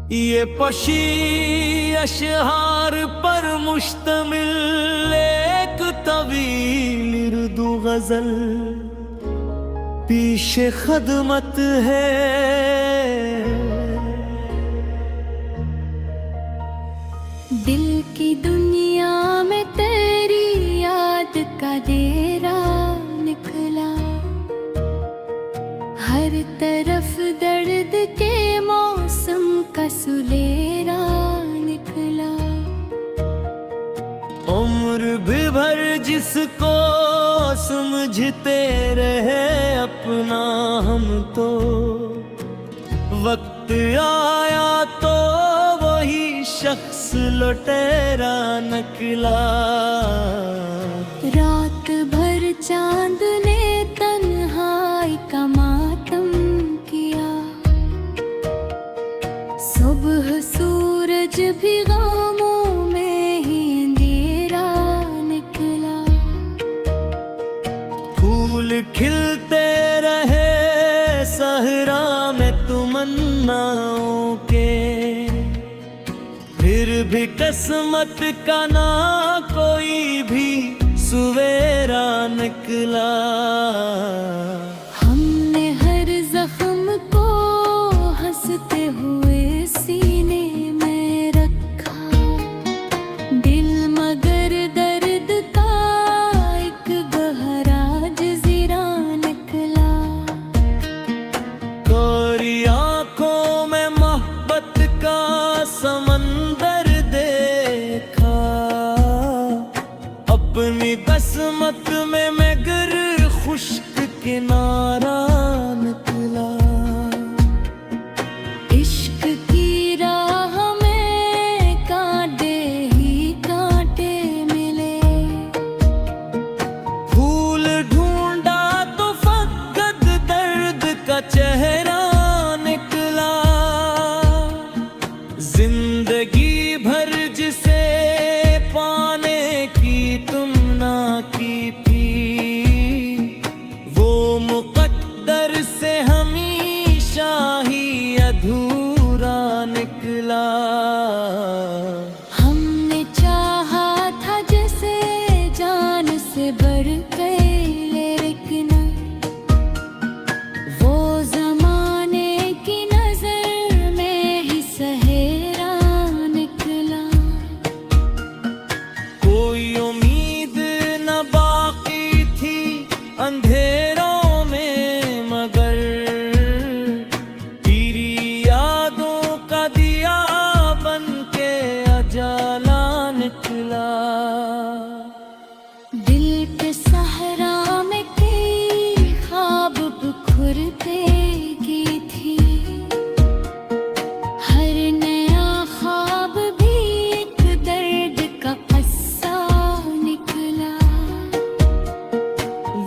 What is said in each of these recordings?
ये पशी अशहार पर मुश्तमिल एक तवील उर्दू गजल पीशे खदमत है। दिल की दुनिया में तेरी याद का डेरा निकला, हर तरफ दर्द के मौसम का सुलेरा निकला। उम्र भी भर जिसको समझते रहे अपना हम तो, वक्त आया तो वही शख्स लुटेरा निकला। रात भर चांद ने तन्हाई का मातम किया, सुबह सूरज भी गमों में ही अंधेरा निकला। फूल खिलते रहे सहरा में तमन्नाओं के, फिर भी किस्मत का ना कोई भी सवेरा निकला। हमने हर जख्म को हंसते हुए सीने में रखा, दिल मगर दर्द का एक गहरा जजीरा निकला। कोरी आंखों में मोहब्बत का समंदर देखा, अपनी किस्मत में मगर खुश्क किनारा निकला। इश्क की राह में कांटे ही कांटे मिले, फूल ढूंढा तो फकत दर्द का चेहरा निकला। जिंदगी भर जिसे पाने की तुमना की थी, वो मुकद्दर से हमेशा ही अधूरा निकला। हमने चाहा था जैसे जान से बढ़ गए, लेकिन वो जमाने की नजर में ही सहेरा निकला। कोई उम्मीद न बाकी थी अंधेरों में, मगर तेरी यादों का दिया बन के अजाला निकला। दिल के सहरा में कई ख्वाब बिखरते की थी, हर नया ख्वाब भी एक दर्द का किस्सा निकला।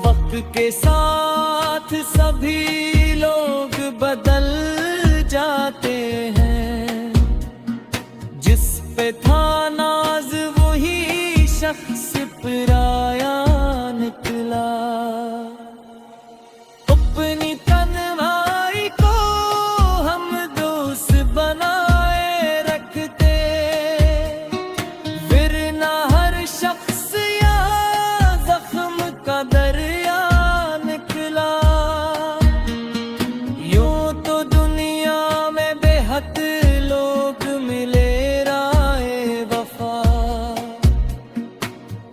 वक्त के साथ सभी लोग बदल जाते हैं, जिस पे था नाज वही शख्स पराया निकला। अपनी तन्हाई को हम दोस्त बनाए रखते, फिर ना हर शख्स या जख्म का दरिया निकला। यूं तो दुनिया में बेहद लोग मिले राहे वफा,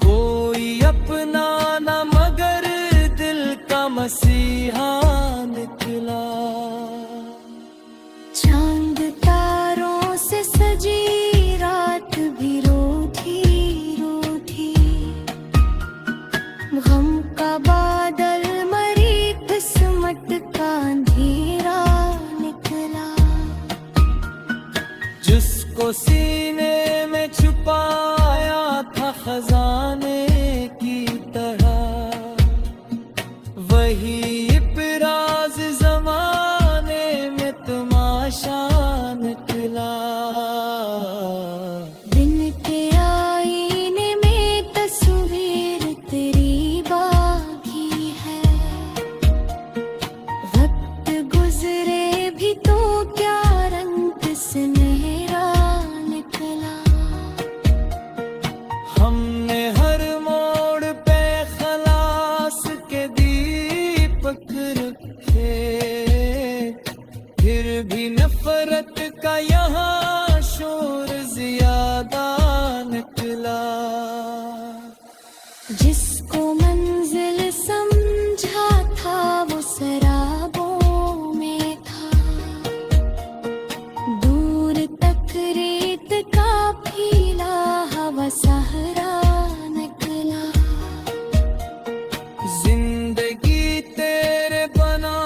कोई अपना ना मगर दिल का मसीहा निकला। चांद तारों से सजी रात भी रूठी रूठी, गम का बादल मरी किस्मत का अंधेरा निकला। जिसको सीने में छुपाया था खजाने की तरह, वही इपराज जमाने में तमाशा निकला। दिन के आईने में तस्वीर तेरी बाकी है, वक्त गुजरे भी तो क्या रंग से नहीं नफरत का यहाँ शोर ज्यादा निकला। जिसको मंजिल समझा था वो सराबों में था, दूर तक रेत का फीला हवा सहरा निकला। जिंदगी तेरे बना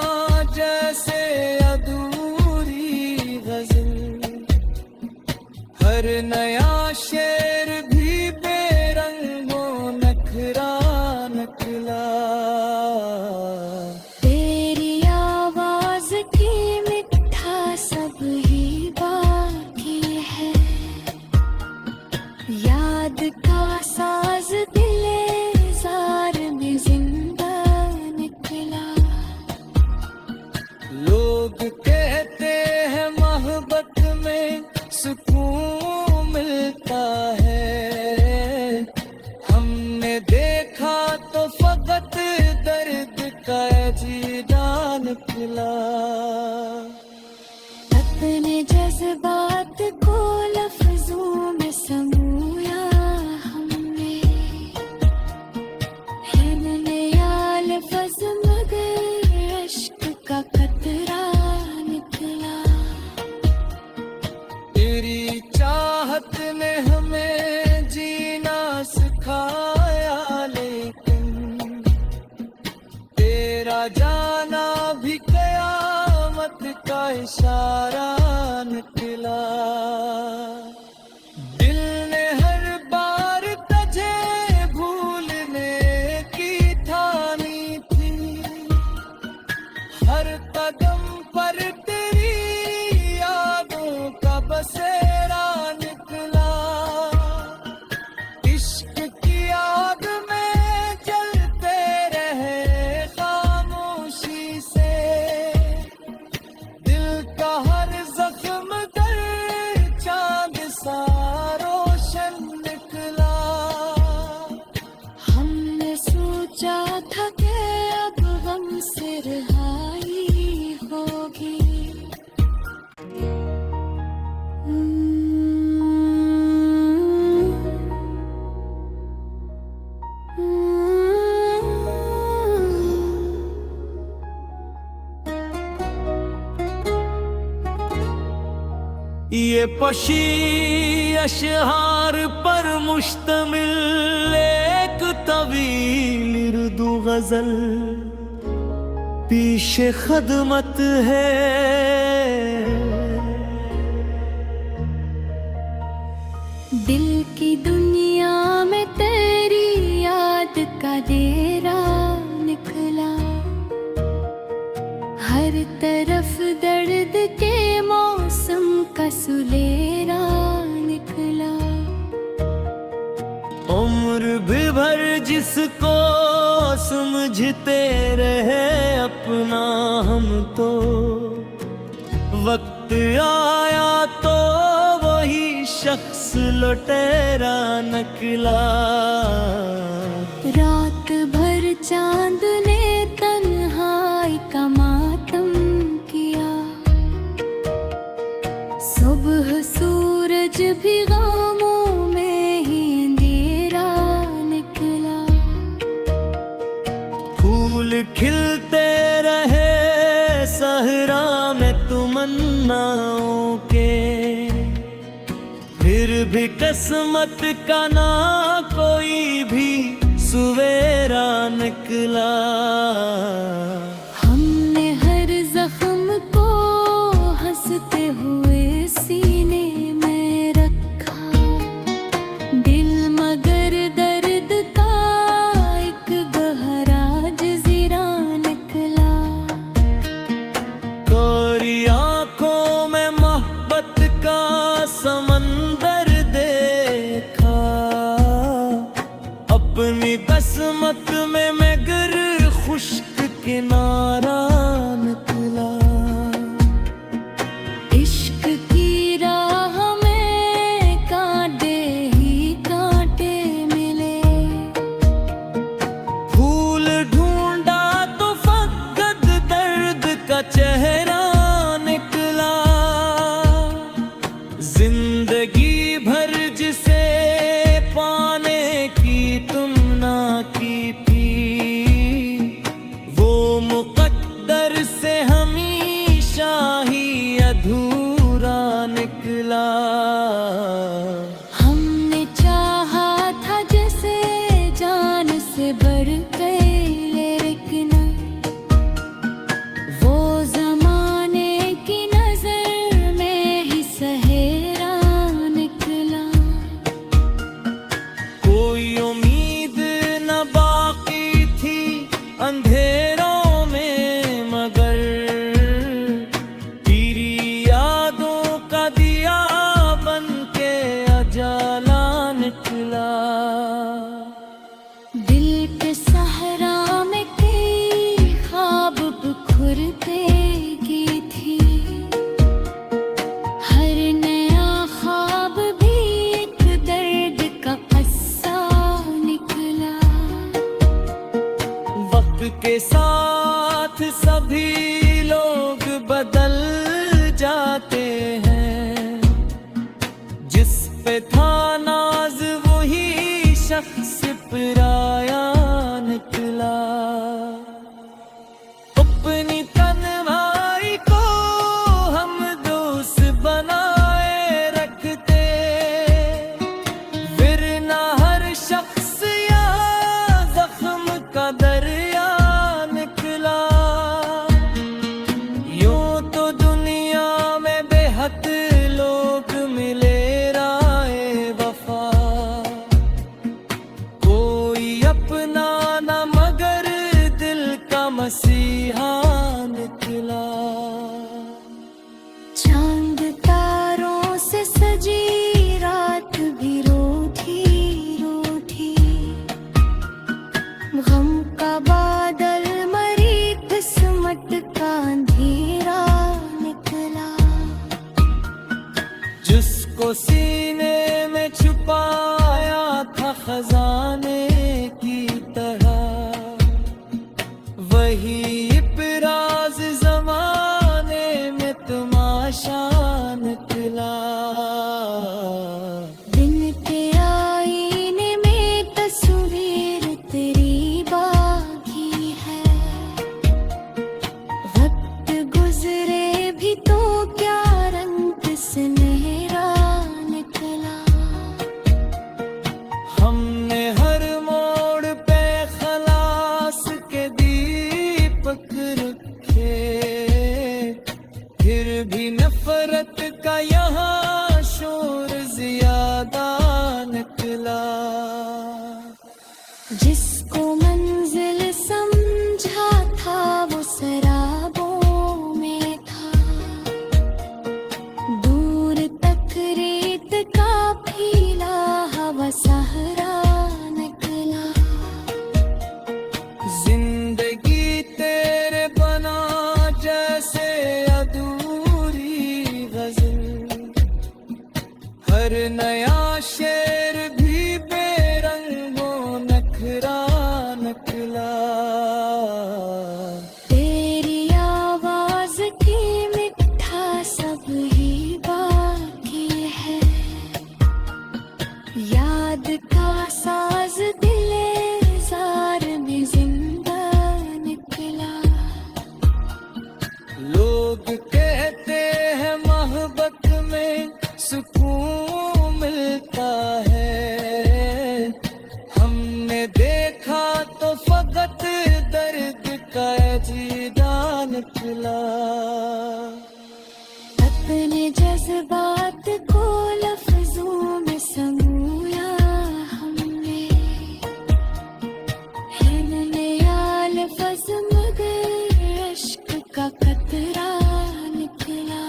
जैसे अधूरी गजल, हर नया शेर भी बेरंगो नखरा निकला। तेरी आवाज की मिठास सब ही बाकी है, याद का साज दिले जार में जिंदा निकला। लोग कहते हैं मोहब्बत में सुकून मिलता है, हमने देखा तो फकत दर्द का जीना निकला। अपने जज्बात को लफ्जों में समूया हमने, है नया लफ्ज मगर अश्क का कतरा निकला। तेरी चाहत ने हमें जीना सिखाया, लेकिन तेरा जाना भी कयामत का इशारा निकला। दिल ने हर बार तुझे भूलने की ठानी थी, हर कदम पर तेरी यादों का बसेरा निकला। इश्क की आग में जलते रहे खामोशी से, दिल का हर जख्म दर चांद सा रोशन निकला। हमने सोचा था कि अब गम से रिहाई होगी, ये पशी अशहार पर मुश्तमिल एक तवील उर्दू गजल पीशे खदमत है। दिल की दुनिया में तेरी याद का डेरा निकला, हर तरफ दर्द के मौसम का सुलेरा निकला। उम्र भी भर जिसको समझते रहे अपना हम तो, वक्त आया तो वही शख्स लुटेरा निकला। रात भर चांद ने तन्हाई का मातम किया, सुबह सूरज भी गमों में ही अंधेरा निकला। फूल खिलते रहे सहरा में तमन्नाओं के, फिर भी किस्मत का ना कोई भी सवेरा निकला। हमने हर जख्म को हंसते हुए सीने में रखा, दिल मगर दर्द का एक गहरा जजीरा निकला। कोरी आंखों में मोहब्बत का समंदर देखा, अपनी किस्मत में मगर खुश्क किनारे निकला। हमने चाहा था जैसे जान से बढ़ के, लेकिन वो जमाने की नजर में ही सहेरा निकला। कोई उम्मीद न बाकी थी अंधेरों में, मगर तेरी यादों का दिया बन के अजाला निकला। दिल के सहरा में कई ख्वाब बिखरते की थी, हर नया ख्वाब भी एक दर्द का किस्सा निकला। वक्त के साथ सभी लोग बदल जाते हैं, जिस पे था नाज वही शख्स पराया निकला। अपनी तन्हाई को हम दोस्त बनाए रखते, फिर ना हर शख्स या जख्म का दरिया निकला। यूं तो दुनिया में बेहद लोग मिले राहे वफा, कोई अपना ना मगर दिल का मसीहा निकला। चांद तारों से सजी रात भी रूठी रूठी, गम का बादल मरी किस्मत का अंधेरा निकला। जिसको सीने में छुपाया था खजाने की तरह, वही इपराज जमाने में तमाशा निकला। दिन के आईने में तस्वीर तेरी बाकी है, वक्त गुजरे भी तो क्या रंग सुनहरा निकला। हमने हर मोड़ पे खलास के दीपक रखे, फिर भी नफरत का यहाँ शोर ज्यादा निकला। जिसको मंजिल समझा था वो शराबों में था, दूर तक रेत का फीला हवा सहरा निकला। जिंदगी तेरे बना जैसे अधूरी गजल, हर नया शेर भी बेरंगो नखरा निकला। तेरी आवाज की मिठास सब ही बाकी है, याद का साज दिले जार में जिंदा निकला। लोग कहते हैं मोहब्बत में सुकून मिलता है, हमने देखा तो फकत दर्द का जीदा निकला। अपने जज्बात को लफ्जों में समूया हमने, हिलने लफ्ज मगर इश्क का कतरा निकला।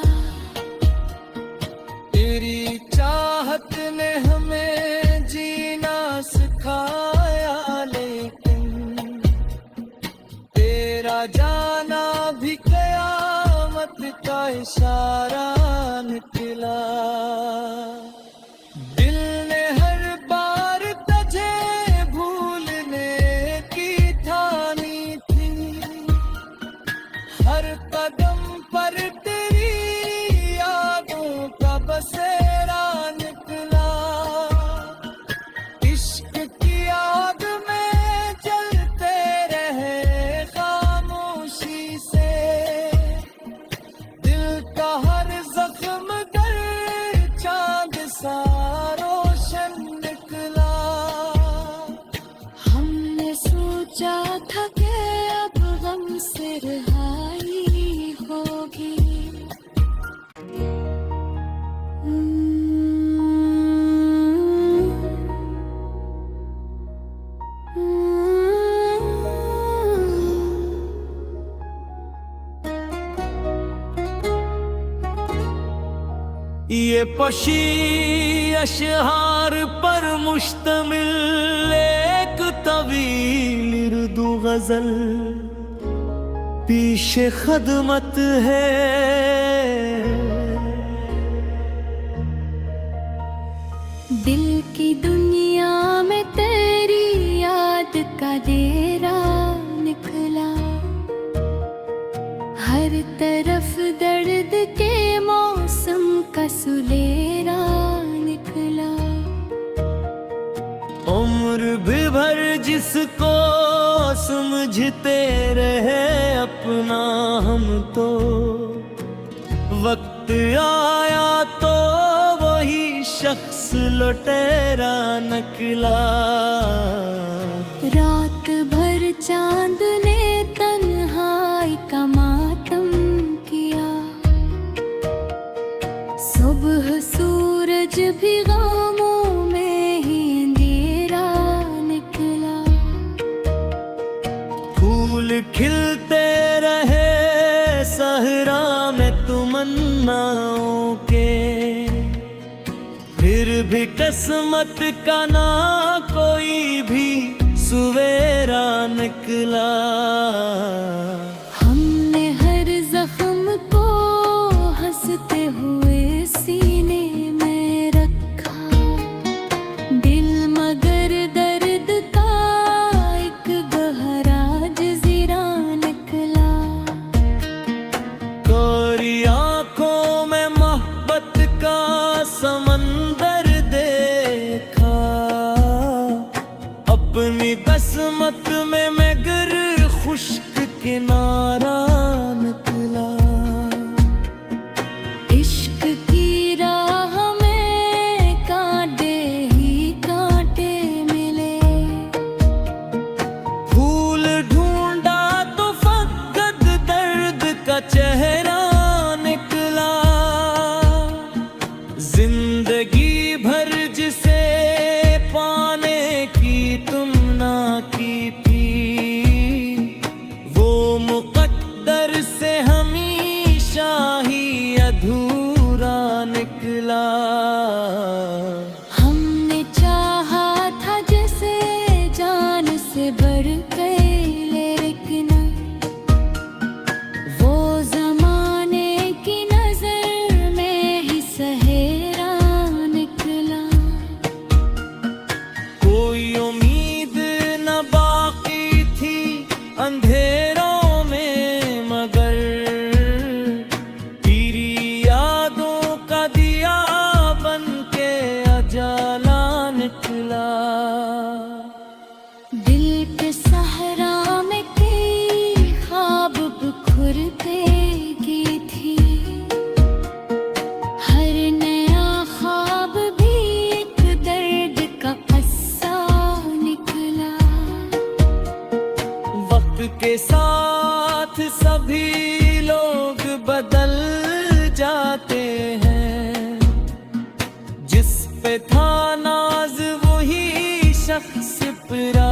तेरी चाहत ने हमें जीना सिखाया, लेकिन तेरा जाना भी कयामत का इशारा निकला। दिल ने हर बार तुझे भूलने की ठानी थी, हर कदम पर तेरी यादों का बसेरा निकला। इश्क की आग में जलते रहे खामोशी से, दिल का हर जख्म दर्द ये पशी अशहार पर मुश्तमिल एक तवील उर्दू गजल पीशे खदमत है। दिल की दुनिया में तेरी याद का डेरा निकला, हर तरफ दर्द के मौसम का सुलेरा निकला। उम्र भी भर जिसको समझते रहे अपना हम तो, वक्त आया तो वही शख्स लुटेरा निकला। रात भर चांद ने तन्हाई का मातम किया, सुबह सूरज भी गमों में ही अंधेरा निकला। फूल खिलते रहे सहरा में तमन्नाओं के, फिर भी किस्मत का ना कोई भी सवेरा निकला। हमने हर जख्म को हंसते हुए सीने में रखा, दिल मगर दर्द का एक गहरा जजीरा निकला। कोरी आंखों में मोहब्बत का समंदर देखा, अपनी किस्मत में मगर खुश्क किनारा निकला। इश्क की राह में कांटे ही कांटे मिले, फूल ढूंढा तो फकत दर्द का चेहरा निकला। जिंदगी भर जिसे पाने की तुम ना की थी, वो मुकद्दर से हमेशा ही अधूरा निकला। हमने चाहा था जैसे जान से बढ़ के, लेकिन वो जमाने की नजर में ही सहेरा निकला। कोई उम्मीद न बाकी थी अंधेरों में, मगर तेरी यादों का दिया बन के अजाला निकला। दिल के सहरा में कई ख्वाब बिखरते की थी, हर नया ख्वाब भी एक दर्द का किस्सा निकला। वक्त के साथ सभी लोग बदल जाते हैं, जिस पे था नाज वही शख्स फिरा